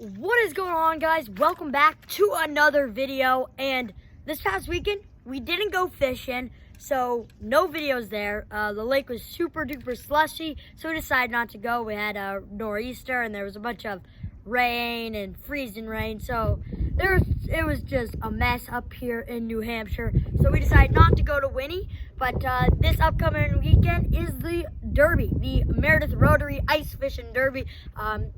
What is going on, guys? Welcome back to another video. And this past weekend we didn't go fishing, so no videos there. The lake was super duper slushy, so we decided not to go. We had a nor'easter and there was a bunch of rain and freezing rain, so it was just a mess up here in New Hampshire. So we decided not to go to Winnie, but this upcoming weekend is the Derby, the Meredith Rotary Ice Fishing Derby.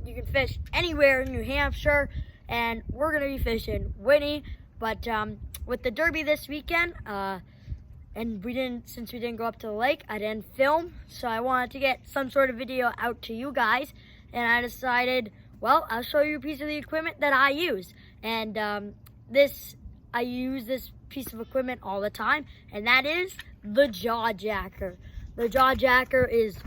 You can fish anywhere in New Hampshire, and we're gonna be fishing Winnie. But with the Derby this weekend, and since we didn't go up to the lake, I didn't film, so I wanted to get some sort of video out to you guys, and I decided, well, I'll show you a piece of the equipment that I use. And I use this piece of equipment all the time, and that is the JACKER. The JACKER is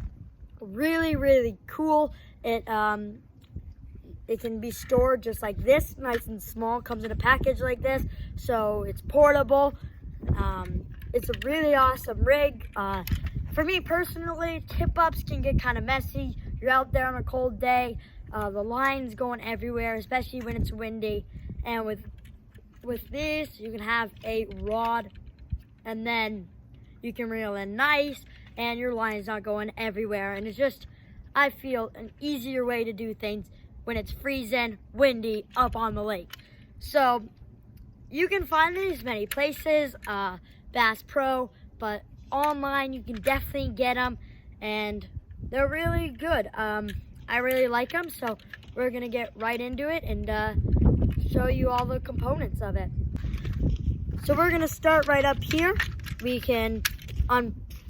really cool. It can be stored just like this, nice and small. Comes in a package like this, so it's portable. It's a really awesome rig. For me personally, tip-ups can get kind of messy. You're out there on a cold day. The line's going everywhere, especially when it's windy. And with this, you can have a rod, and then you can reel in nice, and your line's not going everywhere. And it's just, I feel, an easier way to do things when it's freezing, windy, up on the lake. So you can find these many places, Bass Pro, but online you can definitely get them, and they're really good. I really like them, so we're gonna get right into it and show you all the components of it. So we're gonna start right up here. We can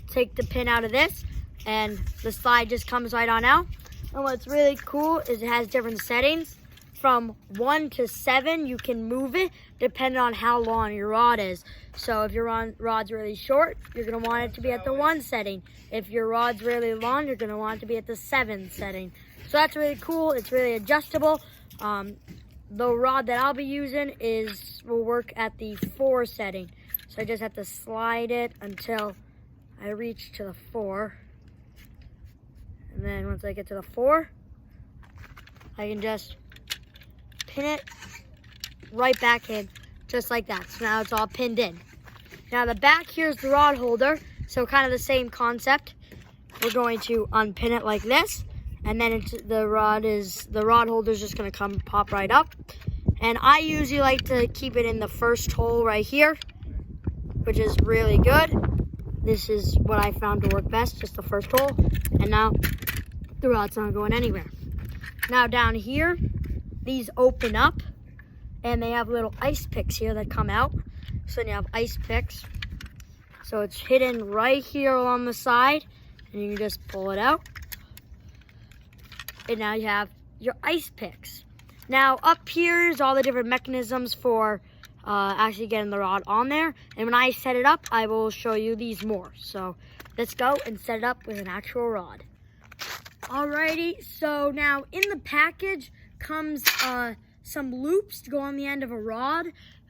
take the pin out of this, and the slide just comes right on out. And what's really cool is it has different settings. From 1 to 7, you can move it depending on how long your rod is. So if your rod's really short, you're gonna want it to be at the 1 setting. If your rod's really long, you're gonna want it to be at the 7 setting. So that's really cool. It's really adjustable. The rod that I'll be using will work at the 4 setting. So I just have to slide it until I reach to the 4. And then once I get to the 4, I can just pin it right back in, just like that. So now it's all pinned in. Now the back here is the rod holder, so kind of the same concept. We're going to unpin it like this, and then the rod holder is just going to pop right up. And I usually like to keep it in the first hole right here, which is really good. This is what I found to work best, just the first hole. And now the rod's not going anywhere. Now down here, these open up, and they have little ice picks here that come out. So then you have ice picks. So it's hidden right here along the side, and you can just pull it out. And now you have your ice picks. Now up here is all the different mechanisms for actually getting the rod on there. And when I set it up, I will show you these more. So let's go and set it up with an actual rod. Alrighty, so now in the package comes some loops to go on the end of a rod.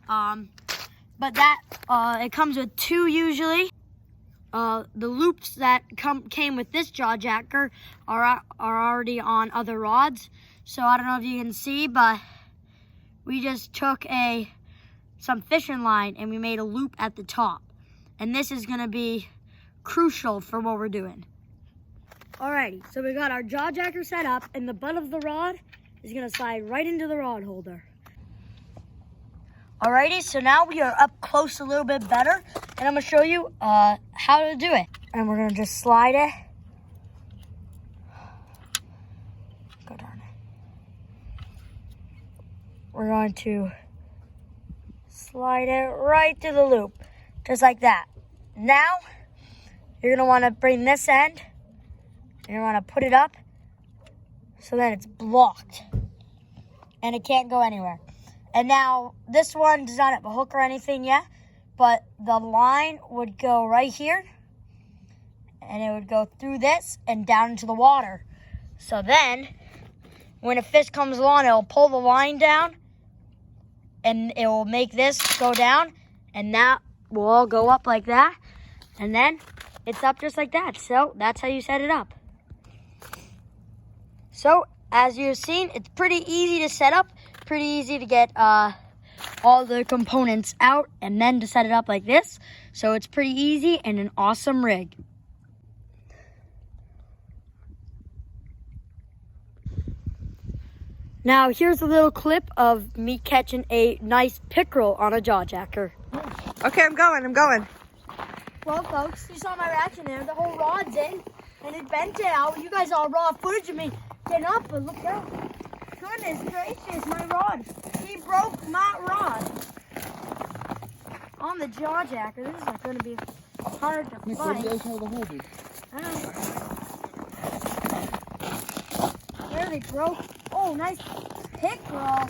But it comes with 2 usually. The loops that came with this JACKER are already on other rods. So I don't know if you can see, but we just took some fishing line and we made a loop at the top. And this is gonna be crucial for what we're doing. Alrighty, so we got our JACKER set up, and the butt of the rod is gonna slide right into the rod holder. Alrighty, so now we are up close a little bit better, and I'm gonna show you how to do it. And we're gonna just slide it. Go darn it. We're going to slide it right through the loop, just like that. Now, you're gonna wanna bring this end, and you're gonna put it up so that it's blocked and it can't go anywhere. And now this one does not have a hook or anything yet, but the line would go right here, and it would go through this and down into the water. So then when a fish comes along, it'll pull the line down, and it will make this go down, and that will all go up like that, and then it's up just like that. So that's how you set it up. So as you've seen, it's pretty easy to set up, pretty easy to get all the components out and then to set it up like this. So it's pretty easy and an awesome rig. Now here's a little clip of me catching a nice pickerel on a jaw jacker. Okay, I'm going. Well, folks, you saw my reaction there. The whole rod's in, and it bent it out. You guys saw raw footage of me getting up, but look out. Goodness gracious, my rod. He broke my rod on the jaw jacker. This is going to be hard to find. Nearly broke. Oh, nice pickerel.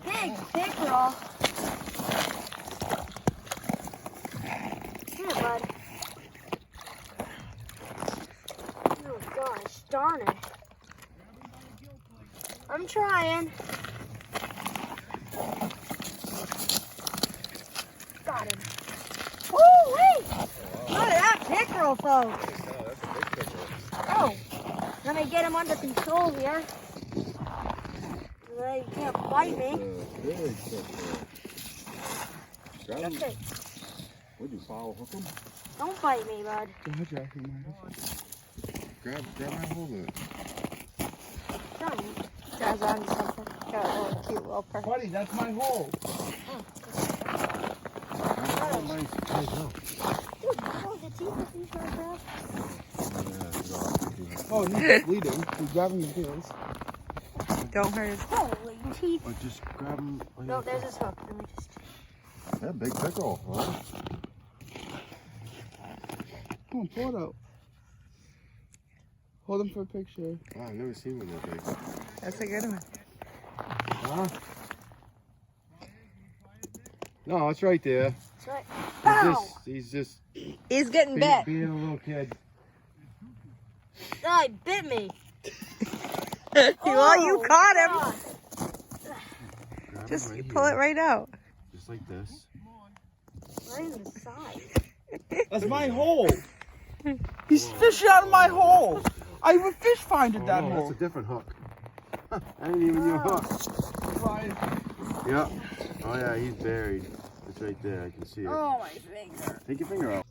Big pickerel. Here, bud. Oh, gosh, darn it. I'm trying. Got him. Woo-wee! Look at that pickerel, folks. Oh, let me get him under control here. He can't bite me. That's it. Would you follow hook him? Don't bite me, bud. Grab my hold of it. Guys, on something. Got a little cute little person. Buddy, that's my hole. Oh, the teeth of these right there. Oh, he's bleeding. He's grabbing his heels. Don't hurt his. Holy teeth. Or just grab him. No, there's his hook. Let me just. Yeah, big pickle, huh? Come on, pull it out. Hold him for a picture. Wow, I've never seen one that big. That's a good one. Huh? No, it's right there. That's right. Ow! He's just He's getting bit. being a little kid. Oh, he bit me. Well, you caught him. God. Grab Just him right pull it here. right out. Just like this. Right in the side. That's my hole. He's fishing out of my hole. I even fish finded that Oh, hole. that's a different hook. That ain't even your hook. Yep. Oh yeah, he's buried. It's right there. I can see it. Oh, my finger. Take your finger out.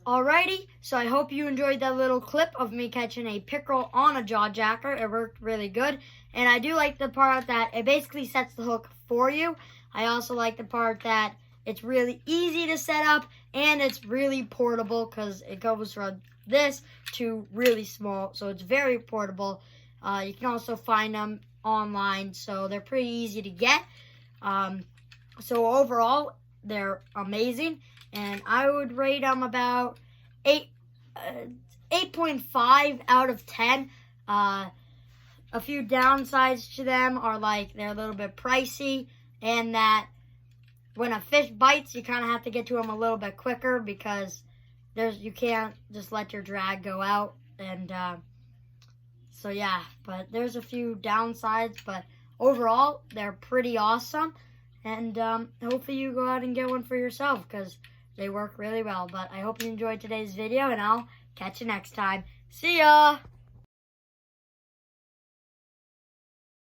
Alrighty, so I hope you enjoyed that little clip of me catching a pickerel on a jaw jacker. It worked really good. And I do like the part that it basically sets the hook for you. I also like the part that it's really easy to set up and it's really portable because it goes from this to really small. So it's very portable. You can also find them online, so they're pretty easy to get. So overall, they're amazing. And I would rate them about 8.5 out of 10. A few downsides to them are like they're a little bit pricey, and that when a fish bites, you kind of have to get to them a little bit quicker because you can't just let your drag go out. And so yeah, but there's a few downsides, but overall they're pretty awesome. And hopefully you go out and get one for yourself because they work really well. But I hope you enjoyed today's video, and I'll catch you next time. See ya!